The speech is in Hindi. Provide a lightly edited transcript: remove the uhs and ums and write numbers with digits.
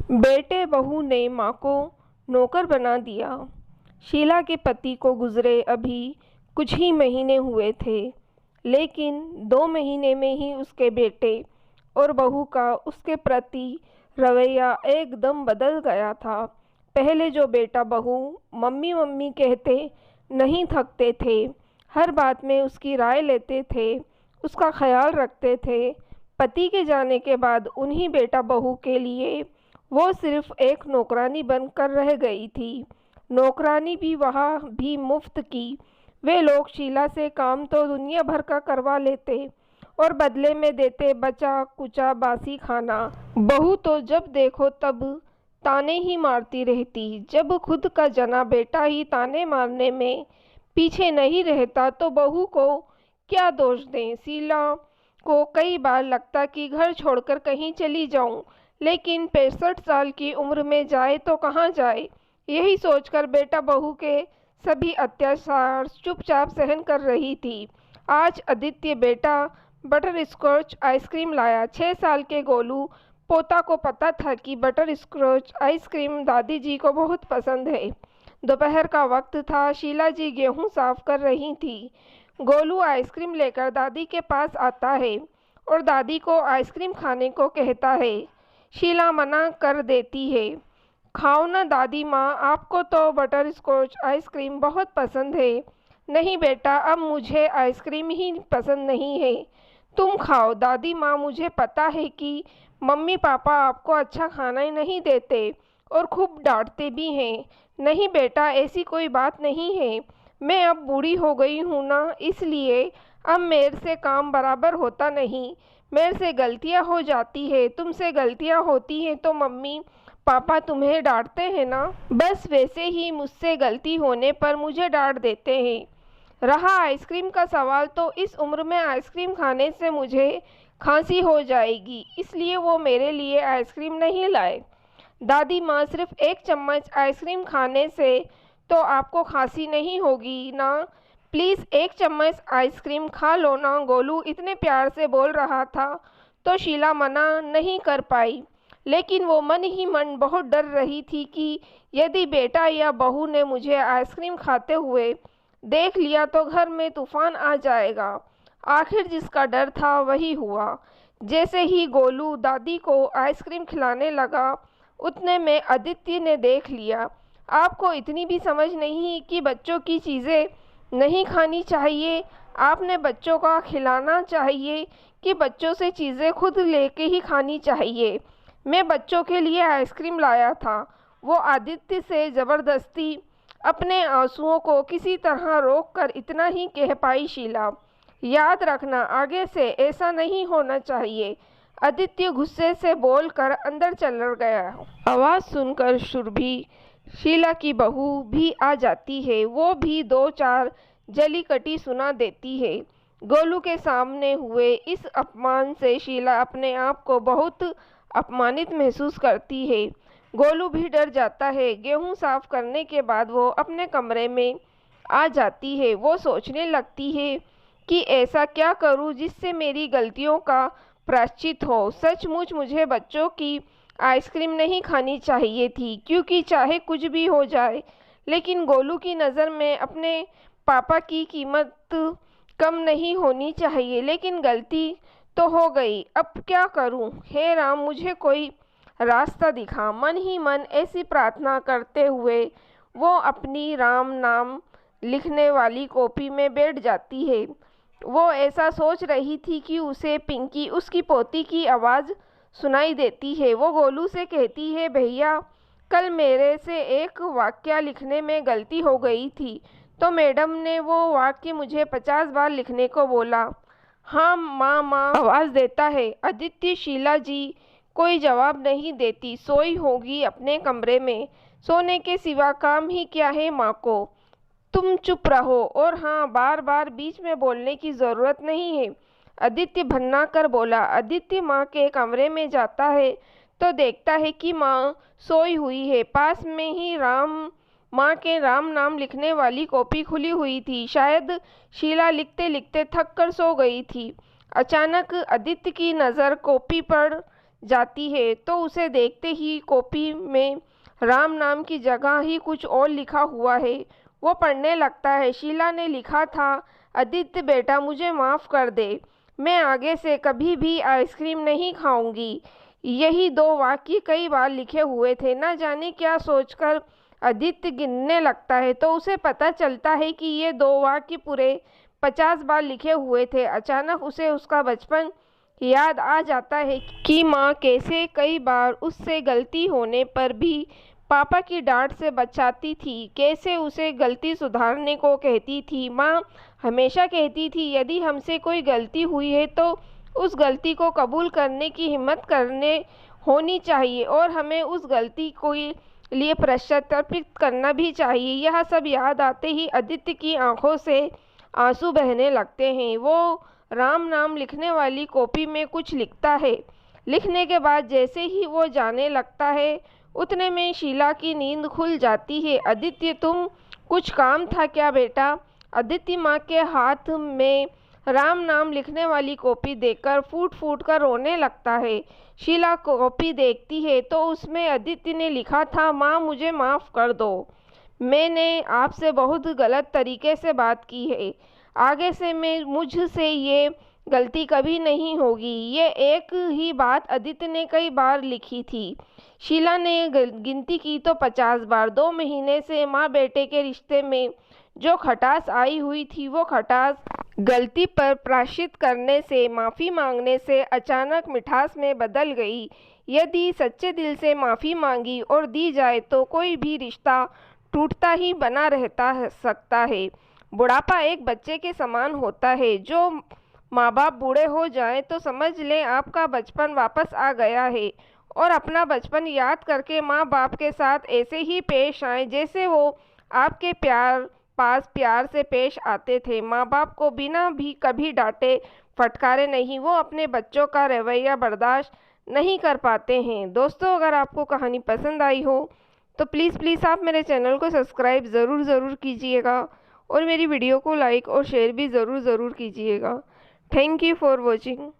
बेटे बहू ने माँ को नौकर बना दिया। शीला के पति को गुजरे अभी कुछ ही महीने हुए थे, लेकिन 2 महीने में ही उसके बेटे और बहू का उसके प्रति रवैया एकदम बदल गया था। पहले जो बेटा बहू मम्मी मम्मी कहते नहीं थकते थे, हर बात में उसकी राय लेते थे, उसका ख्याल रखते थे। पति के जाने के बाद उन्हीं बेटा बहू के लिए वो सिर्फ एक नौकरानी बनकर रह गई थी। नौकरानी भी वहाँ भी मुफ्त की। वे लोग शीला से काम तो दुनिया भर का करवा लेते और बदले में देते बचा कुचा बासी खाना। बहू तो जब देखो तब ताने ही मारती रहती। जब खुद का जना बेटा ही ताने मारने में पीछे नहीं रहता तो बहू को क्या दोष दें। शीला को कई बार लगता कि घर छोड़कर कहीं चली जाऊं, लेकिन 65 साल की उम्र में जाए तो कहाँ जाए। यही सोचकर बेटा बहू के सभी अत्याचार चुपचाप सहन कर रही थी। आज आदित्य बेटा बटर स्कॉच आइसक्रीम लाया। 6 साल के गोलू पोता को पता था कि बटर स्कॉच आइसक्रीम दादी जी को बहुत पसंद है। दोपहर का वक्त था। शीला जी गेहूं साफ कर रही थी। गोलू आइसक्रीम लेकर दादी के पास आता है और दादी को आइसक्रीम खाने को कहता है। शीला मना कर देती है। खाओ ना दादी माँ, आपको तो बटर स्कॉच आइसक्रीम बहुत पसंद है। नहीं बेटा, अब मुझे आइसक्रीम ही पसंद नहीं है, तुम खाओ। दादी माँ, मुझे पता है कि मम्मी पापा आपको अच्छा खाना ही नहीं देते और खूब डांटते भी हैं। नहीं बेटा, ऐसी कोई बात नहीं है। मैं अब बूढ़ी हो गई हूँ ना, इसलिए अब मेरे से काम बराबर होता नहीं। मेरे से गलतियाँ हो जाती है, तुमसे गलतियाँ होती हैं तो मम्मी पापा तुम्हें डांटते हैं ना, बस वैसे ही मुझसे गलती होने पर मुझे डांट देते हैं। रहा आइसक्रीम का सवाल, तो इस उम्र में आइसक्रीम खाने से मुझे खांसी हो जाएगी, इसलिए वो मेरे लिए आइसक्रीम नहीं लाए। दादी माँ, सिर्फ 1 चम्मच आइसक्रीम खाने से तो आपको खांसी नहीं होगी ना, प्लीज़ 1 चम्मच आइसक्रीम खा लो ना। गोलू इतने प्यार से बोल रहा था तो शीला मना नहीं कर पाई, लेकिन वो मन ही मन बहुत डर रही थी कि यदि बेटा या बहू ने मुझे आइसक्रीम खाते हुए देख लिया तो घर में तूफान आ जाएगा। आखिर जिसका डर था वही हुआ। जैसे ही गोलू दादी को आइसक्रीम खिलाने लगा, उतने में आदित्य ने देख लिया। आपको इतनी भी समझ नहीं कि बच्चों की चीज़ें नहीं खानी चाहिए? आपने बच्चों का खिलाना चाहिए कि बच्चों से चीज़ें खुद लेके ही खानी चाहिए? मैं बच्चों के लिए आइसक्रीम लाया था। वो आदित्य से ज़बरदस्ती अपने आंसुओं को किसी तरह रोक कर इतना ही कह पाई शीला। याद रखना, आगे से ऐसा नहीं होना चाहिए। आदित्य गुस्से से बोलकर अंदर चला गया। आवाज़ सुनकर सुरभि, शीला की बहू, भी आ जाती है। वो भी 2-4 जली कटी सुना देती है। गोलू के सामने हुए इस अपमान से शीला अपने आप को बहुत अपमानित महसूस करती है। गोलू भी डर जाता है। गेहूं साफ करने के बाद वो अपने कमरे में आ जाती है। वो सोचने लगती है कि ऐसा क्या करूं जिससे मेरी गलतियों का प्रायश्चित हो। सचमुच मुझे बच्चों की आइसक्रीम नहीं खानी चाहिए थी, क्योंकि चाहे कुछ भी हो जाए, लेकिन गोलू की नज़र में अपने पापा की कीमत कम नहीं होनी चाहिए। लेकिन गलती तो हो गई, अब क्या करूं? हे राम, मुझे कोई रास्ता दिखा। मन ही मन ऐसी प्रार्थना करते हुए वो अपनी राम नाम लिखने वाली कॉपी में बैठ जाती है। वो ऐसा सोच रही थी कि उसे पिंकी, उसकी पोती की आवाज़ सुनाई देती है। वो गोलू से कहती है, भैया, कल मेरे से एक वाक्य लिखने में गलती हो गई थी, तो मैडम ने वो वाक्य मुझे 50 बार लिखने को बोला। हाँ माँ, माँ, आवाज़ देता है आदित्य। शीला जी कोई जवाब नहीं देती, सोई होगी अपने कमरे में। सोने के सिवा काम ही क्या है माँ को? तुम चुप रहो, और हाँ, बार बार बीच में बोलने की ज़रूरत नहीं है, आदित्य भन्ना कर बोला। आदित्य माँ के कमरे में जाता है तो देखता है कि माँ सोई हुई है। पास में ही माँ के राम नाम लिखने वाली कॉपी खुली हुई थी। शायद शीला लिखते लिखते थक कर सो गई थी। अचानक आदित्य की नज़र कॉपी पर जाती है तो उसे देखते ही कॉपी में राम नाम की जगह ही कुछ और लिखा हुआ है वो पढ़ने लगता है। शीला ने लिखा था, आदित्य बेटा मुझे माफ़ कर दे, मैं आगे से कभी भी आइसक्रीम नहीं खाऊंगी। यही दो वाक्य कई बार लिखे हुए थे। न जाने क्या सोचकर आदित्य गिनने लगता है तो उसे पता चलता है कि ये दो वाक्य पूरे 50 बार लिखे हुए थे। अचानक उसे उसका बचपन याद आ जाता है कि माँ कैसे कई बार उससे गलती होने पर भी पापा की डांट से बचाती थी, कैसे उसे गलती सुधारने को कहती थी। माँ हमेशा कहती थी यदि हमसे कोई गलती हुई है तो उस गलती को कबूल करने की हिम्मत करने होनी चाहिए और हमें उस गलती को लिए पश्चाताप करना भी चाहिए। यह सब याद आते ही आदित्य की आंखों से आंसू बहने लगते हैं। वो राम नाम लिखने वाली कॉपी में कुछ लिखता है। लिखने के बाद जैसे ही वो जाने लगता है उतने में शीला की नींद खुल जाती है। आदित्य तुम कुछ काम था क्या बेटा? आदित्य माँ के हाथ में राम नाम लिखने वाली कॉपी देखकर फूट फूट कर रोने लगता है। शीला कॉपी देखती है तो उसमें आदित्य ने लिखा था, माँ मुझे माफ़ कर दो, मैंने आपसे बहुत गलत तरीके से बात की है। आगे से मैं मुझसे ये गलती कभी नहीं होगी। ये एक ही बात आदित्य ने कई बार लिखी थी। शीला ने गिनती की तो 50 बार। 2 महीने से माँ बेटे के रिश्ते में जो खटास आई हुई थी वो खटास गलती पर प्रायश्चित करने से, माफ़ी मांगने से अचानक मिठास में बदल गई। यदि सच्चे दिल से माफ़ी मांगी और दी जाए तो कोई भी रिश्ता टूटता ही बना सकता है। बुढ़ापा एक बच्चे के समान होता है। जो माँ बाप बूढ़े हो जाएं तो समझ लें आपका बचपन वापस आ गया है और अपना बचपन याद करके माँ बाप के साथ ऐसे ही पेश आएं जैसे वो आपके पास प्यार से पेश आते थे। माँ बाप को बिना भी कभी डांटे फटकारे नहीं, वो अपने बच्चों का रवैया बर्दाश्त नहीं कर पाते हैं। दोस्तों अगर आपको कहानी पसंद आई हो तो प्लीज़ आप मेरे चैनल को सब्सक्राइब ज़रूर कीजिएगा और मेरी वीडियो को लाइक और शेयर भी ज़रूर कीजिएगा। Thank you for watching.